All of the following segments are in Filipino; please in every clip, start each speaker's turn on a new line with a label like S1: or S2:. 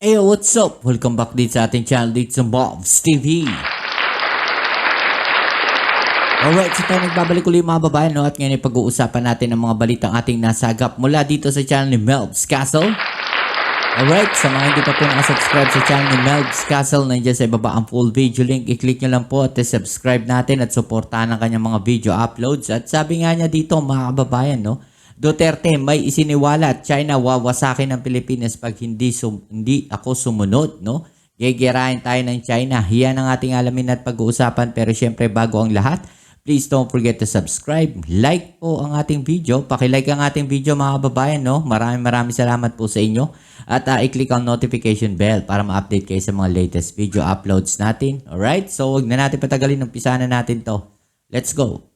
S1: Hey, what's up? Welcome back din sa ating channel dito sa Bob's TV. Alright, so tayo nagbabalik ulit mga babayan, no? At ngayon ay pag-uusapan natin ang mga balitang ating nasagap mula dito sa channel ni Melb's Castle. Alright, sa mga hindi pa po nakasubscribe sa channel ni Melb's Castle, nandiyan sa ibaba ang full video link. I-click nyo lang po at subscribe natin at suportahan ang kanyang mga video uploads. At sabi nga niya dito mga kababayan, no? Duterte may isiniwala at China wawasakin ng Pilipinas pag hindi ako sumunod, no? Gegerahin tayo ng China. Yan ang ating alamin at pag-uusapan. Pero syempre bago ang lahat, please don't forget to subscribe. Like po ang ating video. Pakilike ang ating video mga kababayan, no? Maraming salamat po sa inyo. At i-click ang notification bell para ma-update kayo sa mga latest video uploads natin. Alright? So wag na natin patagalin. Umpisa na natin to. Let's go!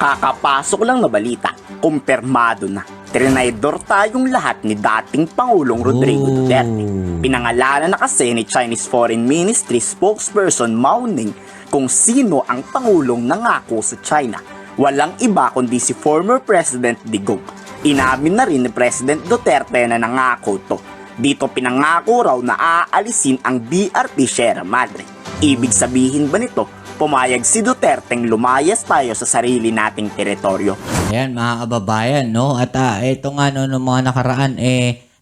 S2: Kakapasok lang na balita, kumpirmado na. Trinaydor tayong lahat ni dating Pangulong Rodrigo Duterte. Pinangalanan na kasi ni Chinese Foreign Ministry spokesperson Mao Ning kung sino ang Pangulong nangako sa China. Walang iba kundi si former President Digong. Inamin na rin ni President Duterte na nangako to. Dito pinangako raw na aalisin ang BRP Sierra Madre. Ibig sabihin ba nito? Pumayag si Duterteng lumayas tayo sa sarili nating teritoryo.
S1: Ayan mga kababayan, no? At ito nga no, noong mga nakaraan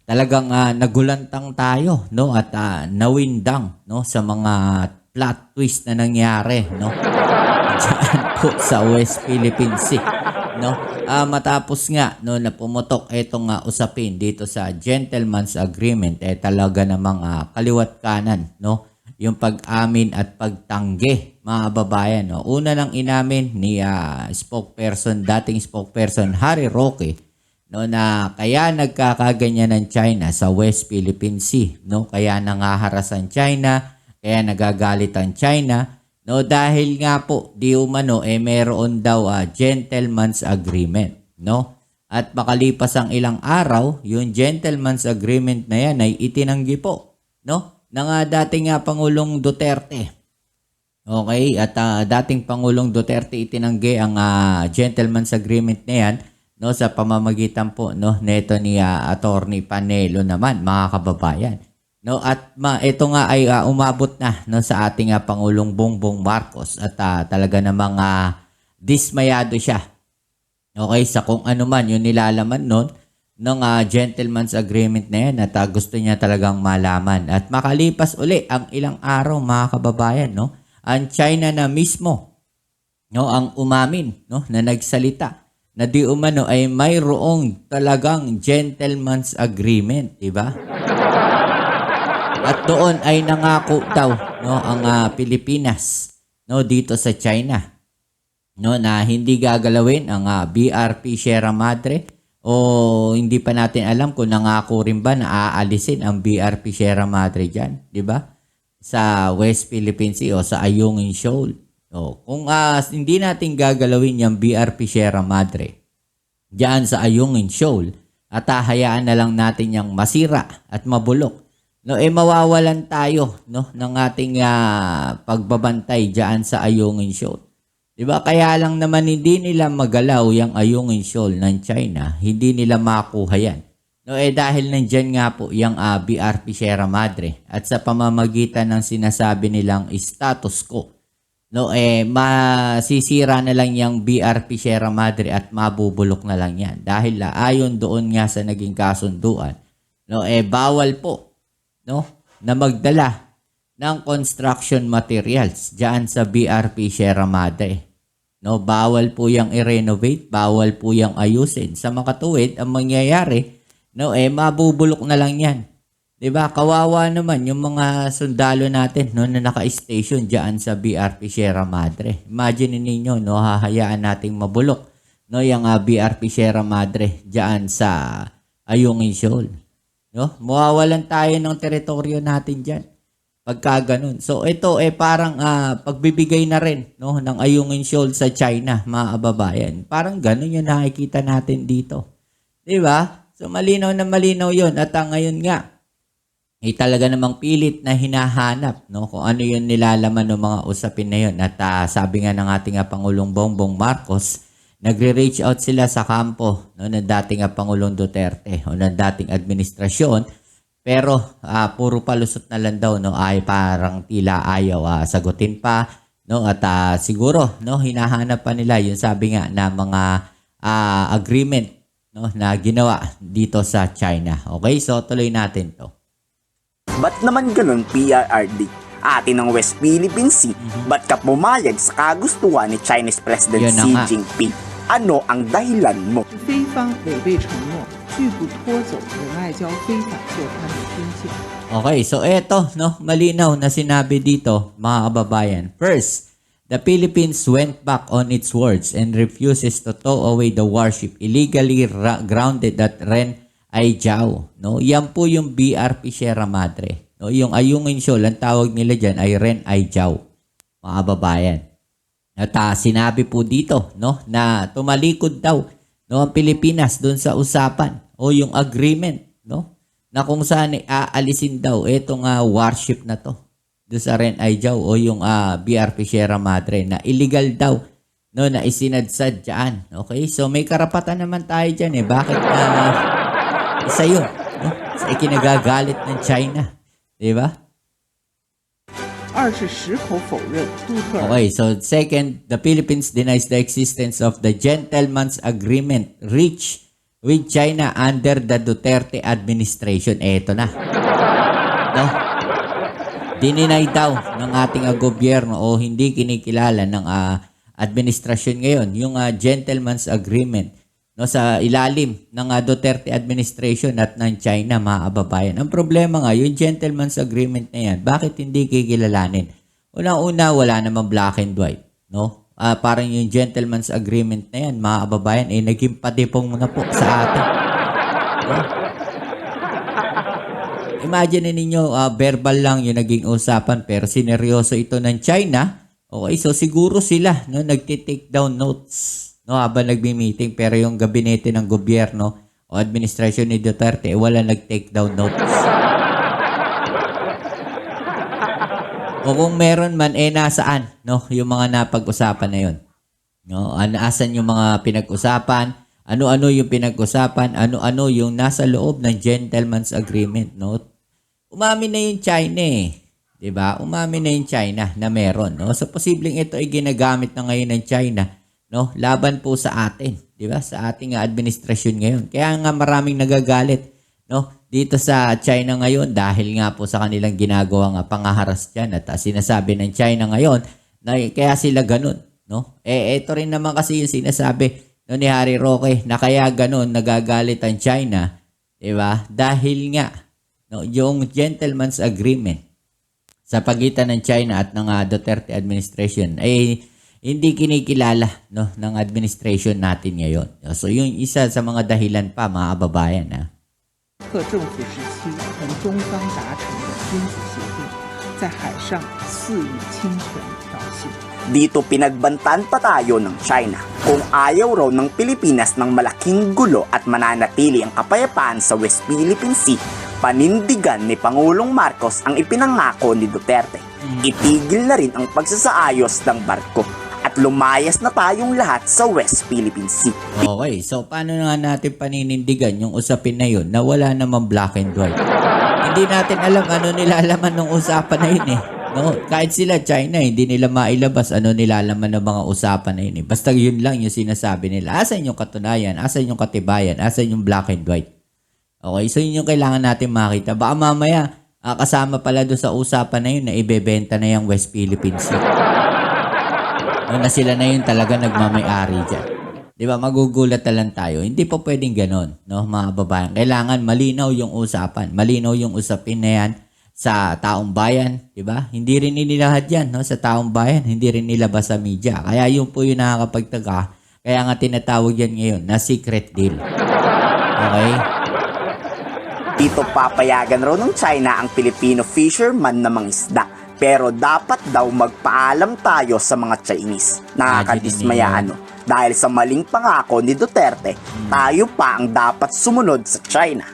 S1: talagang nagulantang tayo, no? At nawindang, no, sa mga plot twist na nangyari, no? Diyan po sa West Philippine Sea, no? Matapos nga no na pumutok itong usapin dito sa gentleman's agreement, talaga namang kaliwat kanan, no? Yung pag-amin at pagtanggi mga kababayan, no? Una lang inamin ni dating spokesperson Harry Roque, no, na kaya nagkakaganyan ng China sa West Philippine Sea, no? Kaya nangaharas ang China, kaya nagagalit ang China, no, dahil nga po di umano meron daw gentleman's agreement, no? At makalipas ang ilang araw, yung gentleman's agreement na yan ay itinanggi po, no, ng dating Pangulong Duterte. Okay, at dating Pangulong Duterte itinanggi ang gentleman's agreement na yan, no, sa pamamagitan po, no, neto ni Attorney Panelo naman mga kababayan, no. At ito nga ay umabot na, no, sa ating Pangulong Bongbong Marcos at talaga namang dismayado siya, okay, sa kung ano man yung nilalaman nun ng gentleman's agreement na yan at gusto niya talagang malaman. At makalipas uli ang ilang araw mga kababayan, no, ang China na mismo, no, ang umamin, no, na nagsalita na di umano ay mayroong talagang gentleman's agreement, di ba? At doon ay nangako daw, no, ang Pilipinas, no, dito sa China, no, na hindi gagalawin ang BRP Sierra Madre. O hindi pa natin alam kung nangako rin ba na aalisin ang BRP Sierra Madre dyan, di ba? Sa West Philippine Sea o sa Ayungin Shoal. O, kung hindi natin gagalawin yung BRP Sierra Madre dyan sa Ayungin Shoal at hayaan na lang natin yung masira at mabulok, no, mawawalan tayo, no, ng ating pagbabantay dyan sa Ayungin Shoal. Diba? Kaya lang naman hindi nila magalaw yung Ayungin Shoal ng China. Hindi nila makuha yan. No, dahil nandyan nga po yung BRP Sierra Madre. At sa pamamagitan ng sinasabi nilang status quo, no, masisira na lang yung BRP Sierra Madre at mabubulok na lang yan. Dahil ayon doon nga sa naging kasunduan, no, bawal po, no, na magdala ng construction materials dyan sa BRP Sierra Madre. No, bawal po yung i-renovate, bawal po yung ayusin. Sa makatuwid, ang mangyayari, no, mabubulok na lang yan. 'Di ba? Kawawa naman yung mga sundalo natin, no, na naka-station diyan sa BRP Sierra Madre. Imagine niyo, no, hahayaan nating mabulok, no, yung BRP Sierra Madre diyan sa Ayungin Shoal. No? Mawawalan tayo ng teritoryo natin diyan. Pagka ganun. So ito parang pagbibigay na rin, no, ng Ayungin Shoal sa China, mga kababayan. Parang ganun yung nakikita natin dito. 'Di ba? So malinaw na malinaw 'yon at ngayon nga talaga namang pilit na hinahanap, no, kung ano yung nilalaman ng mga usapin na 'yon. At sabi nga ng ating Pangulong Bongbong Marcos, nagre-reach out sila sa kampo, no, ng dating Pangulong Duterte o ng dating administrasyon Pero puro palusot na lang daw, no, ay parang tila ayaw sagutin pa, no, at siguro, no, hinahanap pa nila yung sabi nga na mga agreement, no, na ginawa dito sa China. Okay, so tuloy natin to.
S2: Ba't naman ganun, PRRD? Atin ng West Philippine Sea, ba't ka pumayag sa kagustuhan ni Chinese President
S1: Yun na
S2: Xi
S1: nga.
S2: Jinping? Ano ang dahilan mo?
S3: 非方违背承诺，拒不拖走仁爱礁非法作滩的军舰。
S1: Okay, so eto, no, malinaw na sinabi dito, mga kababayan. First, the Philippines went back on its words and refuses to tow away the warship illegally grounded at Ren Ai Jiao. No, yan po yung BRP Sierra Madre. No, yung Ayungin Shoal, ang tawag nila dyan ay Ren Ai Jiao, mga kababayan. At sinabi po dito, no, na tumalikod daw, no, ang Pilipinas doon sa usapan o yung agreement, no, na kung saan aalisin daw itong warship na to doon sa Ren Ai Jiao o yung BRP Sierra Madre na illegal daw, no, na isinadsad dyan. Okay, so may karapatan naman tayo dyan eh. Bakit isa yun, no, sa ikinagagalit ng China, di ba?
S3: 二是矢口否认杜特尔
S1: Okay, so second, the Philippines denies the existence of the gentleman's agreement reached with China under the Duterte administration. Eto na. No? Dininay daw ng ating gobyerno o hindi kinikilala ng administrasyon ngayon yung gentleman's agreement, no, sa ilalim ng Duterte administration at ng China, mga kababayan. Ang problema nga, yung gentleman's agreement na yan, bakit hindi kikilalanin? Unang-una, wala namang black and white, no? Parang yung gentleman's agreement na yan, mga kababayan, naging patipong na po sa atin. No? Imagine ninyo, verbal lang yung naging usapan, pero sineryoso ito ng China. Okay, so siguro sila, no, nagtitake down notes, no, habang nagmi-meeting, pero yung gabinete ng gobyerno o administrasyon ni Duterte, wala nag-take down notes. O kung meron man, nasaan, no, yung mga napag-usapan na yun? No, asan yung mga pinag-usapan? Ano-ano yung pinag-usapan? Ano-ano yung nasa loob ng gentleman's agreement, no? Umamin na yung China eh. 'Di ba? Umamin na yung China na meron, no? So posibleng ito ay ginagamit na ngayon ng China, no? Laban po sa atin, 'di ba? Sa ating administrasyon ngayon. Kaya nga maraming nagagalit, no? Dito sa China ngayon dahil nga po sa kanilang ginagawang pangaharas diyan at sinasabi ng China ngayon na kaya sila ganun, no? Ito rin naman kasi yung sinasabi no, ni Harry Roque na kaya ganun nagagalit ang China, 'di ba? Dahil nga no, yung gentleman's agreement sa pagitan ng China at ng Duterte administration ay hindi kinikilala, no, ng administration natin ngayon. So yung isa sa mga dahilan pa, mga kababayan,
S3: 特政府时期同中方达成的君子协定，在海上肆意侵权挑衅。
S2: Dito pinagbantaan pa tayo ng China kung ayaw raw ng Pilipinas ng malaking gulo at mananatili ang kapayapaan sa West Philippine Sea. Panindigan ni Pangulong Marcos ang ipinangako ni Duterte. Itigil na rin ang pagsasaayos ng barko at lumayas na tayong lahat sa West Philippine Sea.
S1: Okay, so paano nga natin paninindigan yung usapin na yun na wala namang black and white? Hindi natin alam ano nilalaman ng usapan na yun eh. No? Kahit sila China, hindi nila mailabas ano nilalaman ng mga usapan na yun eh. Basta yun lang yung sinasabi nila. Asan yung katunayan? Asan yung katibayan? Asan yung black and white? Okay, so yun yung kailangan natin makita. Baka mamaya, kasama pala doon sa usapan na yun na ibebenta na yung West Philippine Sea. No, na sila na yun talaga nagmamay-ari dyan. Di ba, magugulat na lang tayo. Hindi po pwedeng ganon, no, mga babayan. Kailangan malinaw yung usapan. Malinaw yung usapin na yan sa taong bayan, di ba? Hindi rin inilahad yan, no, sa taong bayan. Hindi rin nilabas sa media. Kaya yun po yung nakakapagtaga. Kaya nga tinatawag yan ngayon na secret deal. Okay?
S2: Dito papayagan raw ng China ang Filipino fisherman na mangisda. Pero dapat daw magpaalam tayo sa mga Chinese. Nakakadismaya ano. Dahil sa maling pangako ni Duterte, tayo pa ang dapat sumunod sa China.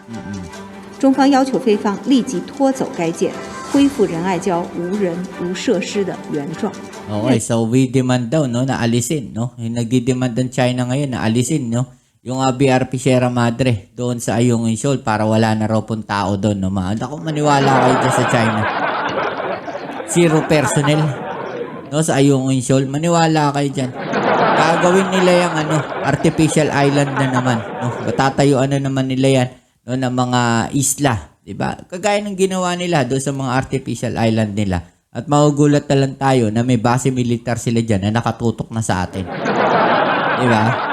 S4: 中方要求菲方立即拖走该舰，恢复仁爱礁无人无设施的原状。
S1: Okay, so we demand daw, no, na alisin, no? Yung nagdidemand ng China ngayon na alisin, no, yung BRP Sierra Madre doon sa Ayungin Shoal para wala na raw pong tao doon. No? Ako maniwala kayo dyan sa China. 0 personnel, no, sa Ayungin Shoal. Maniwala kayo dyan. Gagawin nila yung artificial island na naman. No? Tatayuan na naman nila yan, no, ng mga isla. Diba? Kagaya ng ginawa nila doon sa mga artificial island nila. At magugulat na lang tayo na may base militar sila dyan na nakatutok na sa atin. Diba?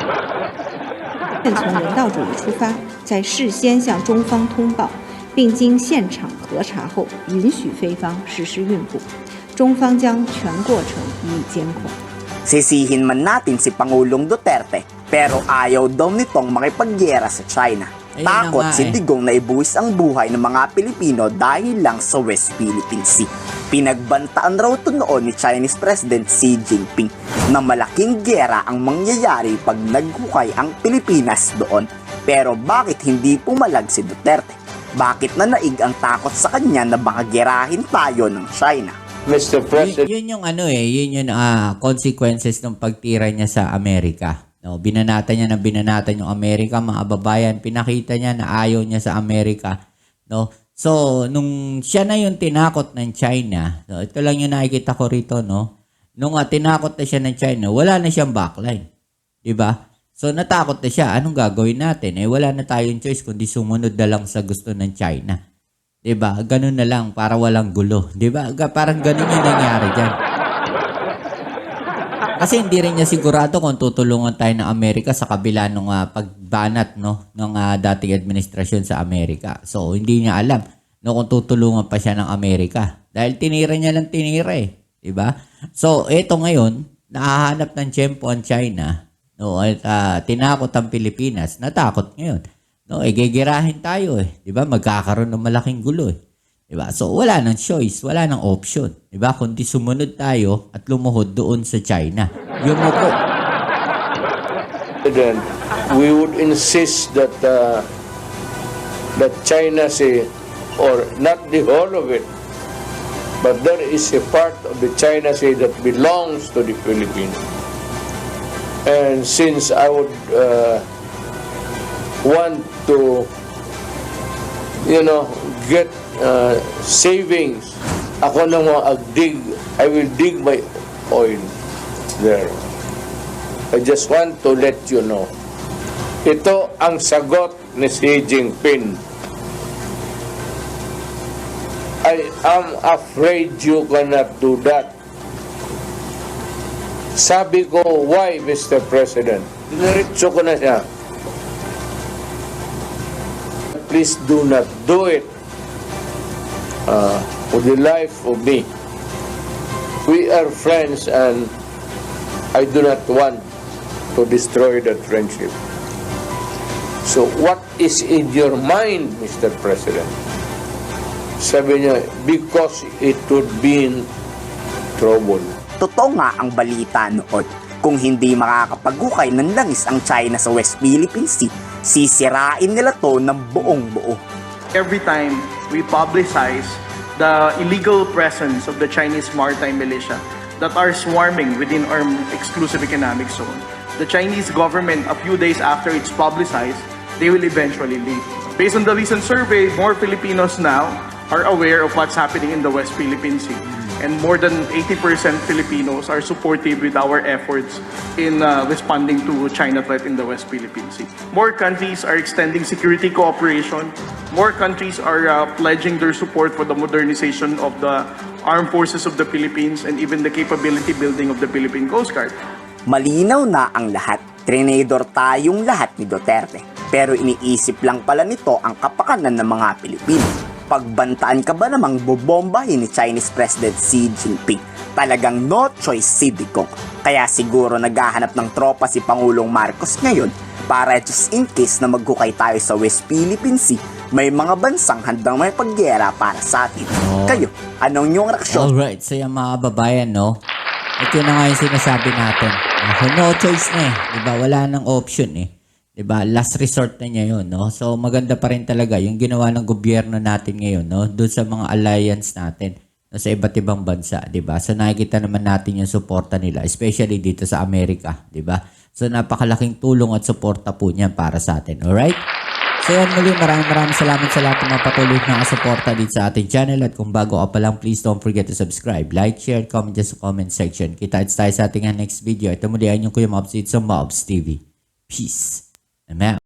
S4: 从人道主义出发，在事先向中方通报，并经现场核查后，允许菲方实施运补。中方将全过程予以监控。
S2: Sisihin man natin si Pangulong Duterte, pero ayaw daw nitong makipagyera sa China.
S1: Ayun na
S2: Takot
S1: nga
S2: si Digong na ibuwis ang buhay ng mga Pilipino dahil lang sa West Philippine Sea. Pinagbantaan raw ito noon ni Chinese President Xi Jinping na malaking gera ang mangyayari pag naghukay ang Pilipinas doon. Pero bakit hindi pumalag si Duterte? Bakit nanaig ang takot sa kanya na baka gerahin tayo ng China?
S5: Mr. President.
S1: Yun yung yun yung consequences ng pagtira niya sa Amerika. No, binanatan niya na binanatan yung Amerika, mga babayan. Pinakita niya na ayaw niya sa Amerika. No? So, nung siya na yung tinakot ng China, so ito lang yung nakikita ko rito, no? Nung tinakot na siya ng China, wala na siyang backline. Diba? So, natakot na siya. Anong gagawin natin? Wala na tayong choice kundi sumunod na lang sa gusto ng China. Diba? Ganun na lang para walang gulo. Diba? Parang ganun yung nangyari dyan. Kasi hindi rin niya sigurado kung tutulungan tayo ng Amerika sa kabila ng pagbanat, no, ng dating administrasyon sa Amerika. So, hindi niya alam, no, kung tutulungan pa siya ng Amerika. Dahil tinira niya lang tinira eh. Diba? So, eto ngayon, nahahanap ng tiyempo ang China, no, at tinakot ang Pilipinas. Natakot ngayon. No, gigirahin tayo eh. Diba? Magkakaroon ng malaking gulo eh. Diba? So, wala nang choice, wala nang option. Diba? Kundi sumunod tayo at lumuhod doon sa China. Yumuko.
S5: President, we would insist that that China Sea, or not the whole of it, but there is a part of the China Sea that belongs to the Philippines. And since I would want to, get savings, ako na I will dig my oil there. I just want to let you know. Ito ang sagot ni Xi Jinping. I am afraid you cannot do that. Sabi ko, why, Mr. President? Diretso ko na siya. Please do not do it. For the life of me. We are friends and I do not want to destroy that friendship. So what is in your mind, Mr. President? Sabi niya, because it would be in trouble.
S2: Totoo nga ang balita noon. Kung hindi makakapaghukay ng langis ang China sa West Philippine Sea, sisirain nila to ng buong buo.
S6: Every time we publicize the illegal presence of the Chinese maritime militia that are swarming within our exclusive economic zone, the Chinese government, a few days after it's publicized, they will eventually leave. Based on the recent survey, more Filipinos now are aware of what's happening in the West Philippine Sea. And more than 80% Filipinos are supportive with our efforts in responding to China threat in the West Philippine Sea. More countries are extending security cooperation. More countries are pledging their support for the modernization of the armed forces of the Philippines and even the capability building of the Philippine Coast Guard.
S2: Malinaw na ang lahat. Trinidor tayong lahat ni Duterte. Pero iniisip lang pala nito ang kapakanan ng mga Pilipino. Pagbantaan ka ba namang bobombahin ni Chinese President Xi Jinping? Talagang no choice si Digong. Kaya siguro naghahanap ng tropa si Pangulong Marcos ngayon para just in case na maghukay tayo sa West Philippine Sea, may mga bansang handang may paggera para sa atin. Kayo, anong inyong reaksyon?
S1: Alright, so yung mga babayan, no? Ito na nga yung sinasabi natin. No choice na eh. Diba? Wala nang option eh. Diba? Last resort na niya yun, no? So, maganda pa rin talaga yung ginawa ng gobyerno natin ngayon, no? Doon sa mga alliance natin, no? Sa iba't ibang bansa, diba? So, nakikita naman natin yung suporta nila, especially dito sa Amerika, diba? So napakalaking tulong at suporta po niyan para sa atin. Alright? So yan muli, maraming salamat sa lahat ng mga patuloy na nakasuporta dito sa ating channel. At kung bago ka pa lang, please don't forget to subscribe, like, share, comment dyan sa comment section. Kita-kits tayo sa ating next video. Ito muli ang inyong Kuya Mobs dito sa Mobs TV. Peace. I'm out.